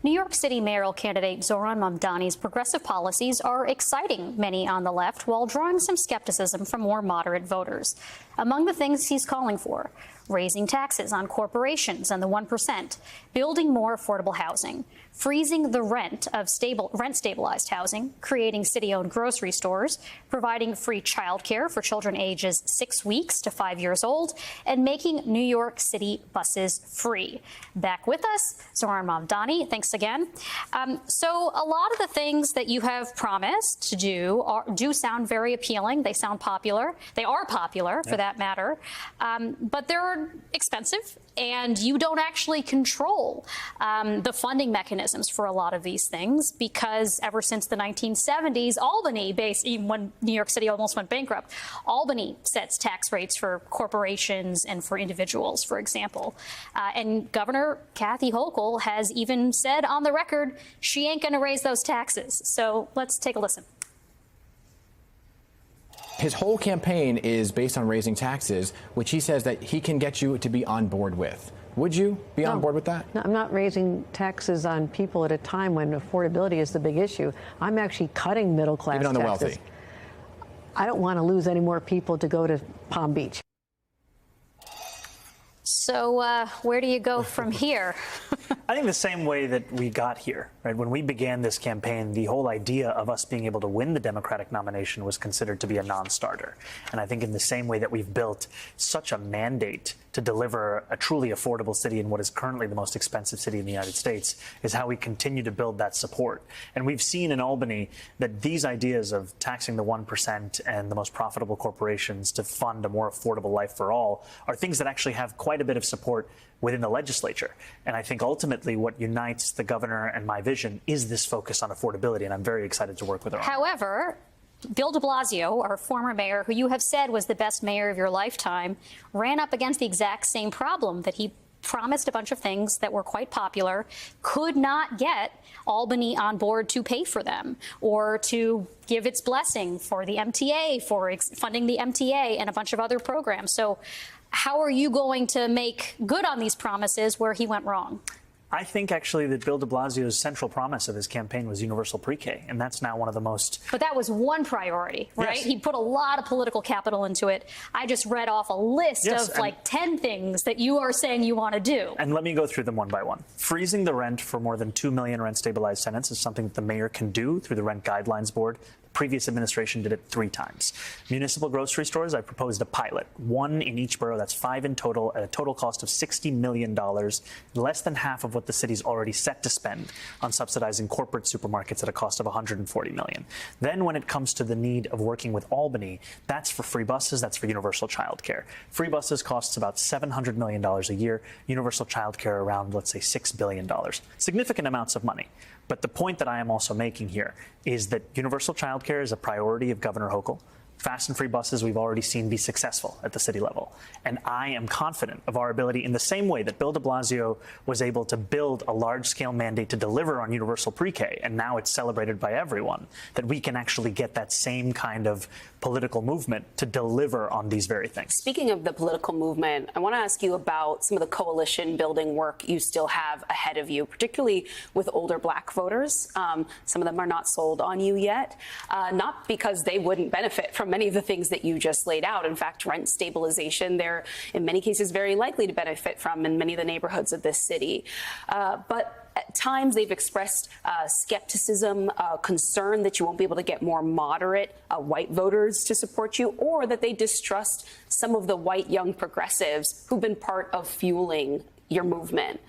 New York City mayoral candidate Zohran Mamdani's progressive policies are exciting many on the left while drawing some skepticism from more moderate voters. Among the things he's calling for: raising taxes on corporations and the 1%, building more affordable housing, freezing the rent of rent-stabilized housing, creating city-owned grocery stores, providing free childcare for children ages 6 weeks to 5 years old, and making New York City buses free. Back with us, Zohran Mamdani. Thanks again. So a lot of the things that you have promised to do sound very appealing. They sound popular. They are popular, for that matter, but they're expensive, and you don't actually control the funding mechanisms for a lot of these things, because ever since the 1970s, Albany, even when New York City almost went bankrupt, Albany sets tax rates for corporations and for individuals, for example. And Governor Kathy Hochul has even said on the record she ain't going to raise those taxes. So let's take a listen. His whole campaign is based on raising taxes, which he says that he can get you to be on board with. Would you be on board with that? No, I'm not raising taxes on people at a time when affordability is the big issue. I'm actually cutting middle-class taxes. Even on the wealthy. I don't want to lose any more people to go to Palm Beach. So where do you go from here? I think the same way that we got here, right? When we began this campaign, the whole idea of us being able to win the Democratic nomination was considered to be a non-starter. And I think in the same way that we've built such a mandate to deliver a truly affordable city in what is currently the most expensive city in the United States is how we continue to build that support. And we've seen in Albany that these ideas of taxing the 1% and the most profitable corporations to fund a more affordable life for all are things that actually have quite a bit of support within the legislature. And I think ultimately what unites the governor and my vision is this focus on affordability, and I'm very excited to work with her on that. However, Bill de Blasio, our former mayor, who you have said was the best mayor of your lifetime, ran up against the exact same problem, that he promised a bunch of things that were quite popular, could not get Albany on board to pay for them or to give its blessing for the MTA, for funding the MTA and a bunch of other programs. So how are you going to make good on these promises where he went wrong? I think actually that Bill de Blasio's central promise of his campaign was universal pre-K, and that's now one of the most... But that was one priority, right? Yes. He put a lot of political capital into it. I just read off a list of like 10 things that you are saying you want to do. And let me go through them one by one. Freezing the rent for more than 2 million rent-stabilized tenants is something that the mayor can do through the Rent Guidelines Board. Previous administration did it 3 times. Municipal grocery stores, I proposed a pilot, 1 in each borough. That's 5 in total, at a total cost of $60 million, less than half of what the city's already set to spend on subsidizing corporate supermarkets at a cost of $140 million. Then when it comes to the need of working with Albany, that's for free buses, that's for universal childcare. Free buses costs about $700 million a year, universal childcare around, let's say, $6 billion. Significant amounts of money. But the point that I am also making here is that universal childcare is a priority of Governor Hochul. Fast and free buses we've already seen be successful at the city level. And I am confident of our ability, in the same way that Bill de Blasio was able to build a large-scale mandate to deliver on universal pre-K, and now it's celebrated by everyone, that we can actually get that same kind of political movement to deliver on these very things. Speaking of the political movement, I want to ask you about some of the coalition building work you still have ahead of you, particularly with older Black voters. Some of them are not sold on you yet, not because they wouldn't benefit from many of the things that you just laid out. In fact, rent stabilization, they're in many cases very likely to benefit from in many of the neighborhoods of this city. But at times they've expressed skepticism, concern that you won't be able to get more moderate white voters to support you, or that they distrust some of the white young progressives who've been part of fueling your movement.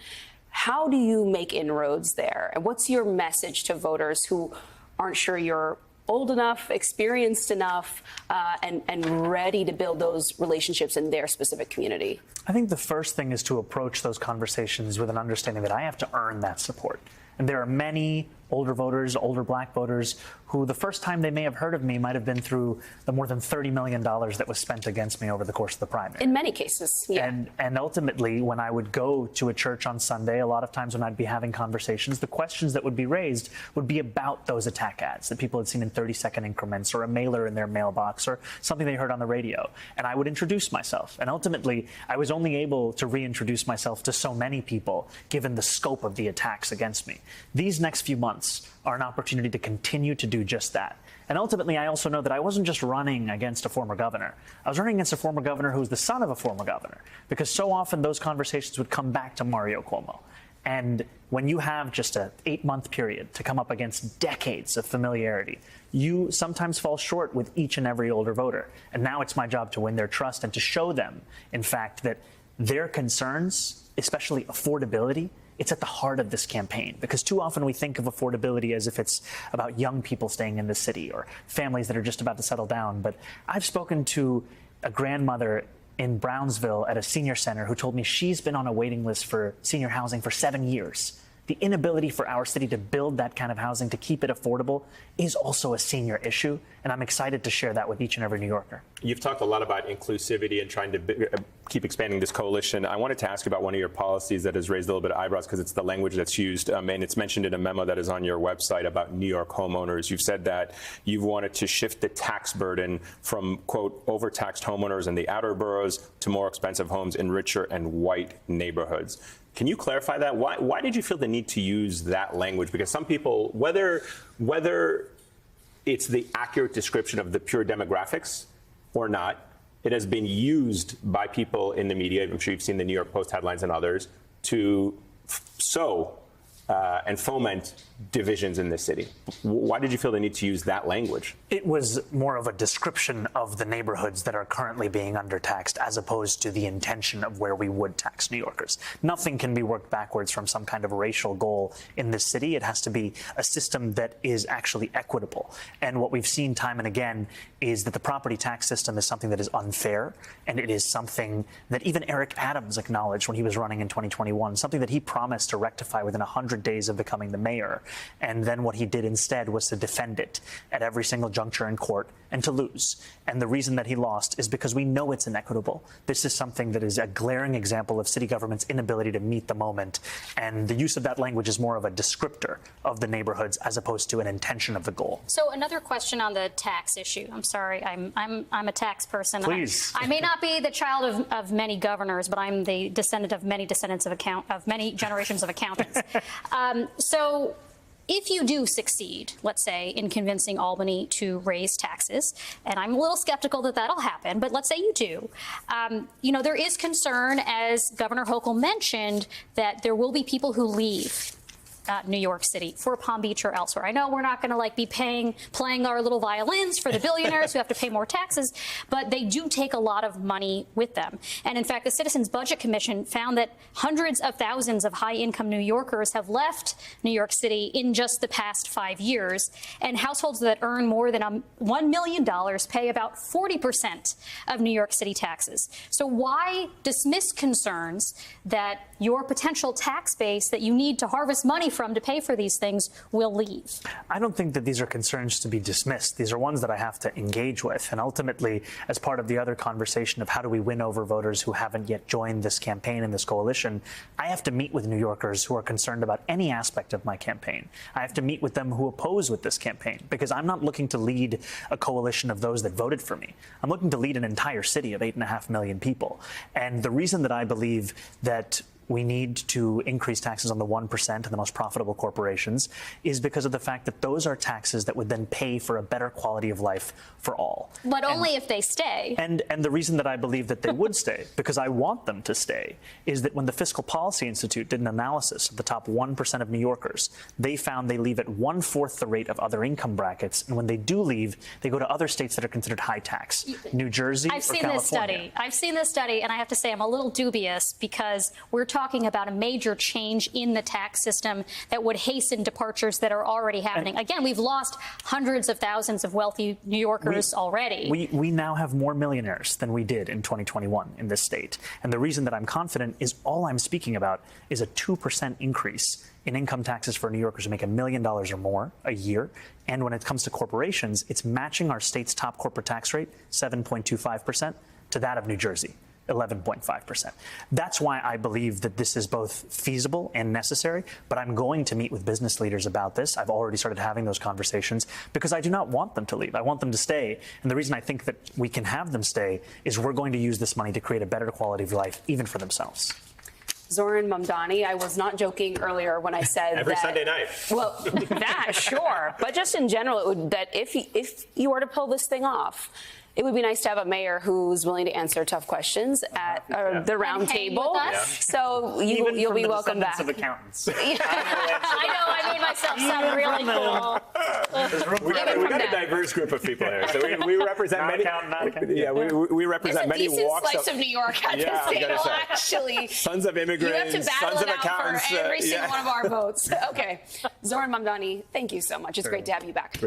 How do you make inroads there? And what's your message to voters who aren't sure you're old enough, experienced enough, and ready to build those relationships in their specific community? I think the first thing is to approach those conversations with an understanding that I have to earn that support. And there are many older voters, older black voters, who the first time they may have heard of me might have been through the more than $30 million that was spent against me over the course of the primary. In many cases, yeah. And ultimately, when I would go to a church on Sunday, a lot of times when I'd be having conversations, the questions that would be raised would be about those attack ads that people had seen in 30-second increments, or a mailer in their mailbox, or something they heard on the radio. And I would introduce myself. And ultimately, I was only able to reintroduce myself to so many people, given the scope of the attacks against me. These next few months are an opportunity to continue to do just that. And ultimately, I also know that I wasn't just running against a former governor. I was running against a former governor who was the son of a former governor, because so often those conversations would come back to Mario Cuomo. And when you have just an 8-month period to come up against decades of familiarity, you sometimes fall short with each and every older voter. And now it's my job to win their trust and to show them, in fact, that their concerns, especially affordability, it's at the heart of this campaign, because too often we think of affordability as if it's about young people staying in the city or families that are just about to settle down. But I've spoken to a grandmother in Brownsville at a senior center who told me she's been on a waiting list for senior housing for 7 years. The inability for our city to build that kind of housing, to keep it affordable, is also a senior issue, and I'm excited to share that with each and every New Yorker. You've talked a lot about inclusivity and trying to keep expanding this coalition. I wanted to ask you about one of your policies that has raised a little bit of eyebrows, because it's the language that's used, and it's mentioned in a memo that is on your website about New York homeowners. You've said that you've wanted to shift the tax burden from, quote, overtaxed homeowners in the outer boroughs to more expensive homes in richer and white neighborhoods. Can you clarify that? Why did you feel the need to use that language? Because some people, whether it's the accurate description of the pure demographics or not, it has been used by people in the media, I'm sure you've seen the New York Post headlines and others, to sow and foment divisions in this city. Why did you feel the need to use that language? It was more of a description of the neighborhoods that are currently being undertaxed, as opposed to the intention of where we would tax New Yorkers. Nothing can be worked backwards from some kind of racial goal in this city. It has to be a system that is actually equitable. And what we've seen time and again is that the property tax system is something that is unfair, and it is something that even Eric Adams acknowledged when he was running in 2021, something that he promised to rectify within 100 days of becoming the mayor. And then what he did instead was to defend it at every single juncture in court and to lose. And the reason that he lost is because we know it's inequitable. This is something that is a glaring example of city government's inability to meet the moment. And the use of that language is more of a descriptor of the neighborhoods as opposed to an intention of the goal. So another question on the tax issue. I'm sorry, I'm a tax person. Please. I may not be the child of many governors, but I'm the descendant of many descendants of many generations of accountants. So if you do succeed, let's say, in convincing Albany to raise taxes, and I'm a little skeptical that that'll happen, but let's say you do, there is concern, as Governor Hochul mentioned, that there will be people who leave New York City for Palm Beach or elsewhere. I know we're not going to be playing our little violins for the billionaires who have to pay more taxes, but they do take a lot of money with them. And in fact, the Citizens Budget Commission found that hundreds of thousands of high-income New Yorkers have left New York City in just the past 5 years, and households that earn more than $1 million pay about 40% of New York City taxes. So why dismiss concerns that your potential tax base that you need to harvest money from to pay for these things will leave? I don't think that these are concerns to be dismissed. These are ones that I have to engage with. And ultimately, as part of the other conversation of how do we win over voters who haven't yet joined this campaign and this coalition, I have to meet with New Yorkers who are concerned about any aspect of my campaign. I have to meet with them who oppose with this campaign, because I'm not looking to lead a coalition of those that voted for me. I'm looking to lead an entire city of 8.5 million people. And the reason that I believe that we need to increase taxes on the 1% and the most profitable corporations is because of the fact that those are taxes that would then pay for a better quality of life for all. But only if they stay. And the reason that I believe that they would stay, because I want them to stay, is that when the Fiscal Policy Institute did an analysis of the top 1% of New Yorkers, they found they leave at 1/4 the rate of other income brackets. And when they do leave, they go to other states that are considered high tax, New Jersey or California. I've seen this study, and I have to say I'm a little dubious, because we're talking about a major change in the tax system that would hasten departures that are already happening. Again, we've lost hundreds of thousands of wealthy New Yorkers already. We now have more millionaires than we did in 2021 in this state. And the reason that I'm confident is all I'm speaking about is a 2% increase in income taxes for New Yorkers who make $1 million or more a year. And when it comes to corporations, it's matching our state's top corporate tax rate, 7.25%, to that of New Jersey, 11.5%. That's why I believe that this is both feasible and necessary, but I'm going to meet with business leaders about this. I've already started having those conversations because I do not want them to leave. I want them to stay. And the reason I think that we can have them stay is we're going to use this money to create a better quality of life, even for themselves. Zohran Mamdani, I was not joking earlier when I said Every that, Sunday night. Well, that, sure. But just in general, it would, that if you were to pull this thing off, it would be nice to have a mayor who's willing to answer tough questions at the round table. So you'll be welcome back. Of accountants. I know, I made myself sound really cool. We got a diverse group of people here. So we represent many. Yeah, we represent many It's a decent walks slice of New York at this table, actually. Sons of immigrants, You have to battle sons of it out accountants. for every single one of our votes. Okay. Zohran Mamdani, thank you so much. It's great to have you back.